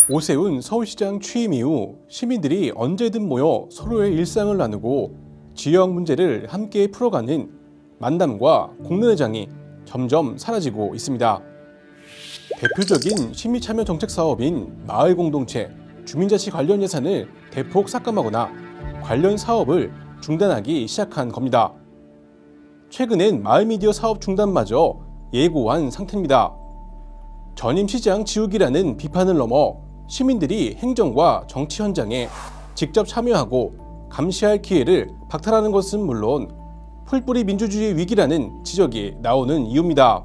오세훈 서울시장 취임 이후 시민들이 언제든 모여 서로의 일상을 나누고 지역 문제를 함께 풀어가는 만남과 공론회장이 점점 사라지고 있습니다. 대표적인 시민참여 정책 사업인 마을공동체, 주민자치 관련 예산을 대폭 삭감하거나 관련 사업을 중단하기 시작한 겁니다. 최근엔 마을미디어 사업 중단마저 예고한 상태입니다. 전임 시장 지우기라는 비판을 넘어 시민들이 행정과 정치 현장에 직접 참여하고 감시할 기회를 박탈하는 것은 물론 풀뿌리 민주주의 위기라는 지적이 나오는 이유입니다.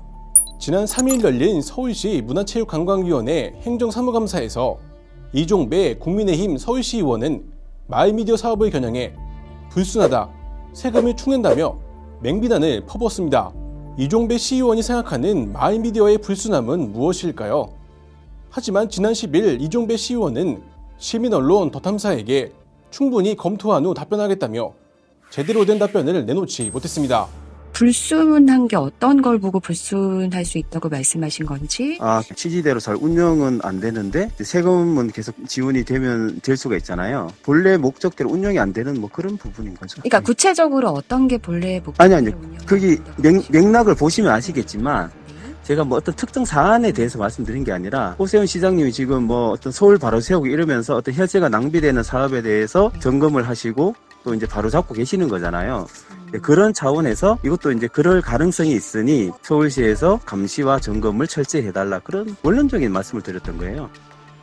지난 3일 열린 서울시 문화체육관광위원회 행정사무감사에서 이종배 국민의힘 서울시 의원은 마을미디어 사업을 겨냥해 불순하다, 세금을 축낸다며 맹비난을 퍼부었습니다. 이종배 시의원이 생각하는 마을미디어의 불순함은 무엇일까요? 하지만 지난 10일 이종배 시의원은 시민언론 더탐사에게 충분히 검토한 후 답변하겠다며 제대로 된 답변을 내놓지 못했습니다. 불순한 게 어떤 걸 보고 불순할 수 있다고 말씀하신 건지? 취지대로 잘 운영은 안 되는데 세금은 계속 지원이 될 수가 있잖아요. 본래 목적대로 운영이 안 되는 뭐 그런 부분인 거죠. 그러니까 구체적으로 어떤 게 본래 아니 거기 맥락을 보시면 아시겠지만 제가 뭐 어떤 특정 사안에 대해서 말씀드린 게 아니라 오세훈 시장님이 지금 뭐 어떤 서울 바로 세우고 이러면서 어떤 혈세가 낭비되는 사업에 대해서 점검을 하시고 또 이제 바로 잡고 계시는 거잖아요. 그런 차원에서 이것도 이제 그럴 가능성이 있으니 서울시에서 감시와 점검을 철저히 해달라, 그런 원론적인 말씀을 드렸던 거예요.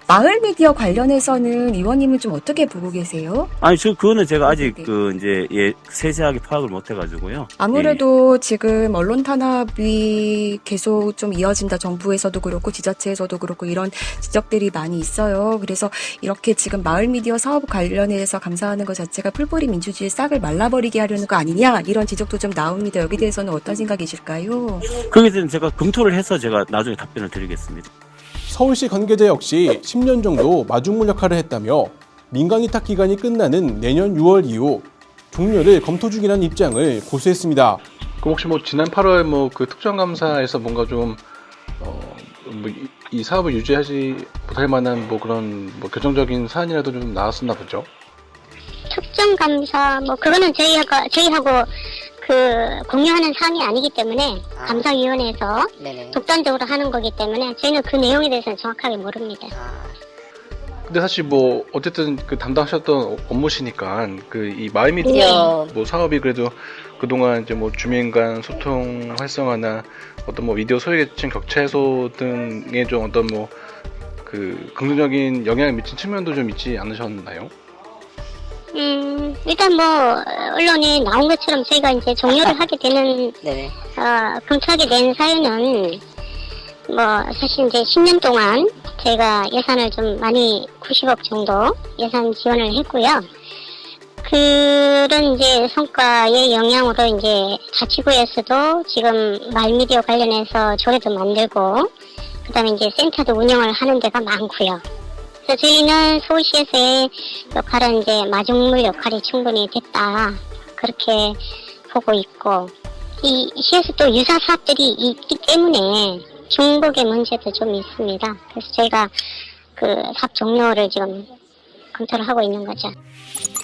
마을 미디어 관련해서는 의원님은 좀 어떻게 보고 계세요? 그거는 제가 아직 세세하게 파악을 못 해가지고요. 아무래도 지금 언론 탄압이 계속 좀 이어진다. 정부에서도 그렇고 지자체에서도 그렇고 이런 지적들이 많이 있어요. 그래서 이렇게 지금 마을 미디어 사업 관련해서 감사하는 것 자체가 풀뿌리 민주주의 싹을 말라버리게 하려는 거 아니냐, 이런 지적도 좀 나옵니다. 여기 대해서는 어떤 생각이실까요? 거기에 대해서는 제가 검토를 해서 제가 나중에 답변을 드리겠습니다. 서울시 관계자 역시 10년 정도 마중물 역할을 했다며 민간 위탁 기간이 끝나는 내년 6월 이후 종료를 검토 중이라는 입장을 고수했습니다. 그럼 혹시 지난 8월 그 특정감사에서 뭔가 좀 이 사업을 유지하지 못할 만한 그런 결정적인 사안이라도 좀 나왔었나 보죠? 특정감사 그거는 저희하고 공유하는 사안이 아니기 때문에 감사위원회에서 독단적으로 하는 거기 때문에 저희는 그 내용에 대해서는 정확하게 모릅니다. 근데 사실 어쨌든 담당하셨던 업무시니까 이 마을미디어 사업이 그래도 그동안 이제 주민 간 소통 활성화나 어떤 미디어 소외계층 격차 해소 등에 좀 어떤 긍정적인 영향을 미친 측면도 좀 있지 않으셨나요? 일단 언론에 나온 것처럼 저희가 이제 종료를 하게 되는, 검토하게 된 사유는, 사실 이제 10년 동안 저희가 예산을 좀 많이 90억 정도 예산 지원을 했고요. 그런 이제 성과의 영향으로 이제 자치구에서도 지금 마을미디어 관련해서 조례도 만들고, 그 다음에 이제 센터도 운영을 하는 데가 많고요. 그래서 저희는 서울시에서의 역할은 이제 마중물 역할이 충분히 됐다, 그렇게 보고 있고, 이 시에서 또 유사 사업들이 있기 때문에 중복의 문제도 좀 있습니다. 그래서 저희가 사업 종료를 지금 검토를 하고 있는 거죠.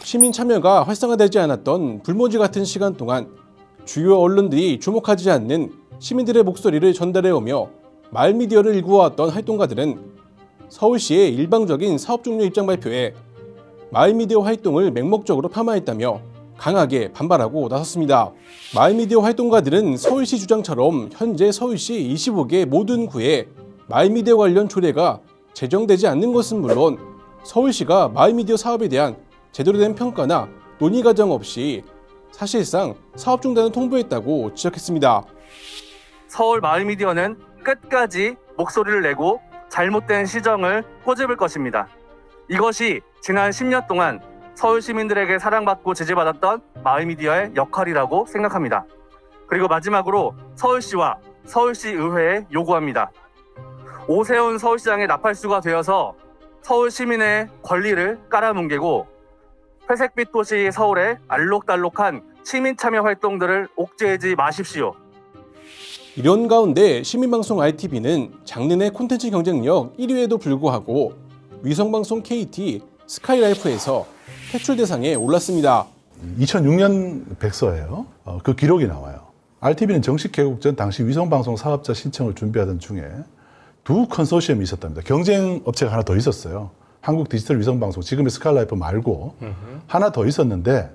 시민 참여가 활성화되지 않았던 불모지 같은 시간 동안 주요 언론들이 주목하지 않는 시민들의 목소리를 전달해오며 마을미디어를 일구어왔던 활동가들은 서울시의 일방적인 사업 종료 입장 발표에 마을미디어 활동을 맹목적으로 폄하했다며 강하게 반발하고 나섰습니다. 마을미디어 활동가들은 서울시 주장처럼 현재 서울시 25개 모든 구에 마을미디어 관련 조례가 제정되지 않는 것은 물론 서울시가 마을미디어 사업에 대한 제대로 된 평가나 논의 과정 없이 사실상 사업 중단을 통보했다고 지적했습니다. 서울 마을미디어는 끝까지 목소리를 내고 잘못된 시정을 꼬집을 것입니다. 이것이 지난 10년 동안 서울 시민들에게 사랑받고 지지받았던 마을미디어의 역할이라고 생각합니다. 그리고 마지막으로 서울시와 서울시의회에 요구합니다. 오세훈 서울시장의 나팔수가 되어서 서울 시민의 권리를 깔아뭉개고 회색빛 도시 서울의 알록달록한 시민 참여 활동들을 옥죄지 마십시오. 이런 가운데 시민방송 RTV는 장르 내 콘텐츠 경쟁력 1위에도 불구하고 위성방송 KT 스카이라이프에서 퇴출 대상에 올랐습니다. 2006년 백서예요. 그 기록이 나와요. RTB는 정식 개국 전 당시 위성방송 사업자 신청을 준비하던 중에 두 컨소시엄이 있었답니다. 경쟁 업체가 하나 더 있었어요. 한국 디지털 위성방송, 지금의 스카이라이프 말고 하나 더 있었는데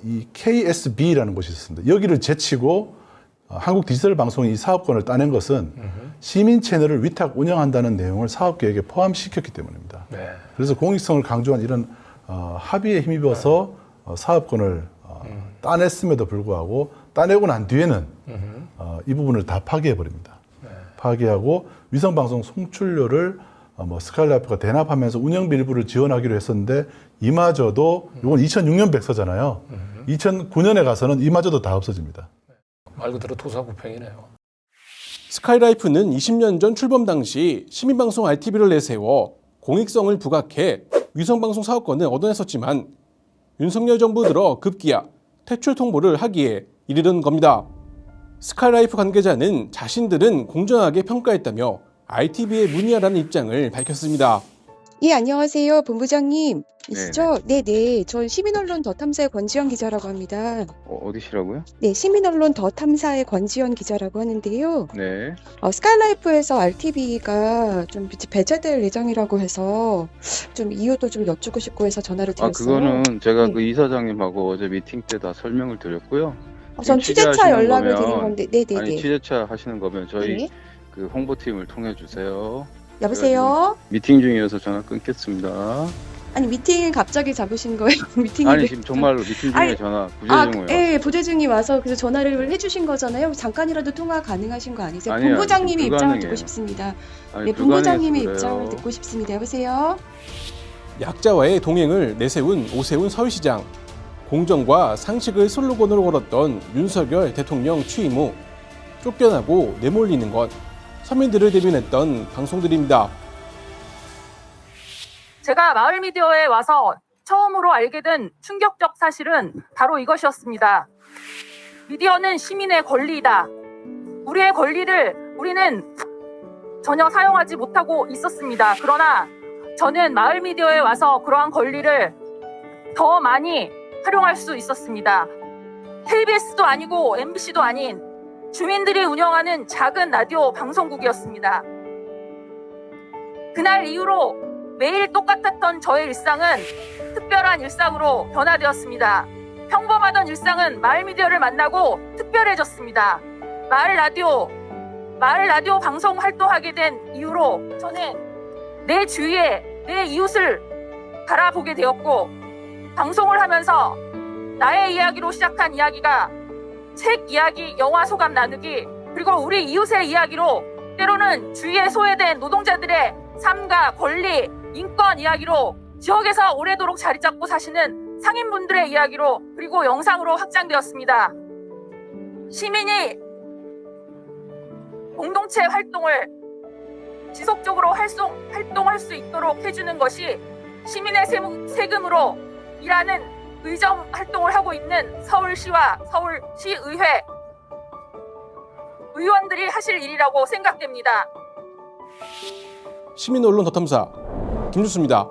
이 KSB라는 곳이 있었습니다. 여기를 제치고 한국 디지털 방송이 이 사업권을 따낸 것은 시민 채널을 위탁 운영한다는 내용을 사업 계획에 포함시켰기 때문입니다. 네. 그래서 공익성을 강조한 이런 합의에 힘입어서 사업권을 따냈음에도 불구하고 따내고 난 뒤에는 이 부분을 다 파기해 버립니다. 파기하고 위성방송 송출료를 스카이라이프가 대납하면서 운영비 일부를 지원하기로 했었는데 이마저도 이건 2006년 백서잖아요. 2009년에 가서는 이마저도 다 없어집니다. 말 그대로 토사구팽이네요. 스카이라이프는 20년 전 출범 당시 시민방송 RTB를 내세워 공익성을 부각해 위성방송 사업권을 얻어냈었지만 윤석열 정부 들어 급기야 퇴출 통보를 하기에 이르는 겁니다. 스카이라이프 관계자는 자신들은 공정하게 평가했다며 RTB에 문의하라는 입장을 밝혔습니다. 예, 안녕하세요. 본부장님이시죠? 네네. 전 시민언론 더 탐사의 권지연 기자라고 합니다. 어디시라고요? 네, 시민언론 더 탐사의 권지연 기자라고 하는데요. 네. 스카이라이프에서 RTB가 좀 배제될 예정이라고 해서 좀 이유도 좀 여쭙고 싶고 해서 전화를 드렸어요. 그거는 제가 네. 그 이사장님하고 어제 미팅 때 다 설명을 드렸고요. 전 취재차 취재하시는 연락을 거면, 드린 건데, 네네네. 아니 취재차 하시는 거면 저희 네. 그 홍보팀을 통해 주세요. 여보세요? 미팅 중이어서 전화 끊겠습니다. 아니, 미팅 갑자기 잡으신 거예요? 미팅이 아니 왜- 지금 정말로 미팅 중에 아니, 전화 부재중이에요. 예, 부재중이 와서 그래서 전화를 해주신 거잖아요. 잠깐이라도 통화 가능하신 거 아니세요? 아니요, 본부장님이 지금 입장을 불가능해요. 듣고 싶습니다. 아니, 네, 본부장님의 불가능해서 입장을 그래요. 듣고 싶습니다. 여보세요? 약자와의 동행을 내세운 오세훈 서울시장. 공정과 상식을 슬로건으로 걸었던 윤석열 대통령 취임 후 쫓겨나고 내몰리는 것, 서민들을 대변했던 방송들입니다. 제가 마을미디어에 와서 처음으로 알게 된 충격적 사실은 바로 이것이었습니다. 미디어는 시민의 권리이다. 우리의 권리를 우리는 전혀 사용하지 못하고 있었습니다. 그러나 저는 마을미디어에 와서 그러한 권리를 더 많이 활용할 수 있었습니다. KBS도 아니고 MBC도 아닌 주민들이 운영하는 작은 라디오 방송국이었습니다. 그날 이후로 매일 똑같았던 저의 일상은 특별한 일상으로 변화되었습니다. 평범하던 일상은 마을미디어를 만나고 특별해졌습니다. 마을 라디오 방송 활동하게 된 이후로 저는 내 주위에 내 이웃을 바라보게 되었고, 방송을 하면서 나의 이야기로 시작한 이야기가 책 이야기, 영화 소감 나누기, 그리고 우리 이웃의 이야기로 때로는 주위에 소외된 노동자들의 삶과 권리, 인권 이야기로 지역에서 오래도록 자리 잡고 사시는 상인분들의 이야기로 그리고 영상으로 확장되었습니다. 시민이 공동체 활동을 지속적으로 활동할 수 있도록 해주는 것이 시민의 세금으로 일하는 의정 활동을 하고 있는 서울시와 서울시의회 의원들이 하실 일이라고 생각됩니다. 시민언론 더 탐사 김주수입니다.